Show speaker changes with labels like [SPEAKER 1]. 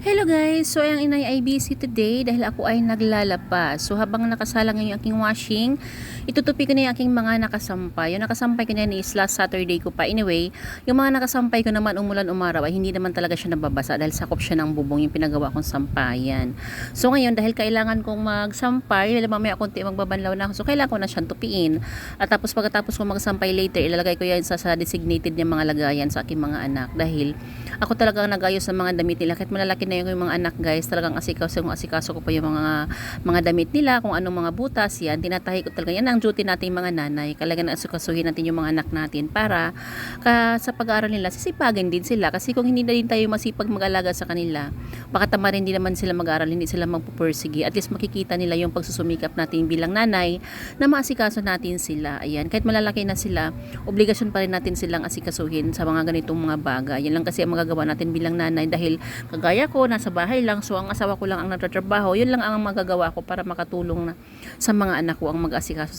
[SPEAKER 1] Hello guys! So ang inay ay busy today dahil ako ay naglalaba. So habang nakasalang yung aking washing, itutupi ko na yung aking mga nakasampay. Yung nakasampay ko na yun is last Saturday ko pa. Anyway, yung mga nakasampay ko naman umulan umaraw ay hindi naman talaga siya nababasa dahil sakop siya ng bubong yung pinagawa kong sampayan. So ngayon dahil kailangan kong magsampay, dahil mamaya konti magbabanlaw na ako. So kailangan ko na siyang tupiin. At tapos pagkatapos ko magsampay later, ilalagay ko yan sa designated niya mga lagayan sa aking mga anak. Dahil ako talagang nagayos sa mga damit nila. Kahit malalaki na yung mga anak guys, talagang asikaso ko pa yung mga damit nila, kung anong mga butas yan, tinatahi ko talaga. Yan ang duty natin mga nanay. Kailangan asikasuhin natin yung mga anak natin para sa pag-aaral nila, sisipagin din sila. Kasi kung hindi na din tayo masipag mag-alaga sa kanila, baka tamarin din naman sila mag-aaral, hindi sila magpupursige. At least makikita nila yung pagsusumikap natin bilang nanay na maasikaso natin sila. Ayan, kahit malalaki na sila, obligasyon pa rin natin silang asikasuhin sa mga ganitong mga bagay. Yan lang kasi ang magagawa natin bilang nanay dahil kagaya ko, nasa bahay lang, so ang asawa ko lang ang nagtatrabaho, yun lang ang magagawa ko para makatulong na sa mga anak ko ang mag-asikaso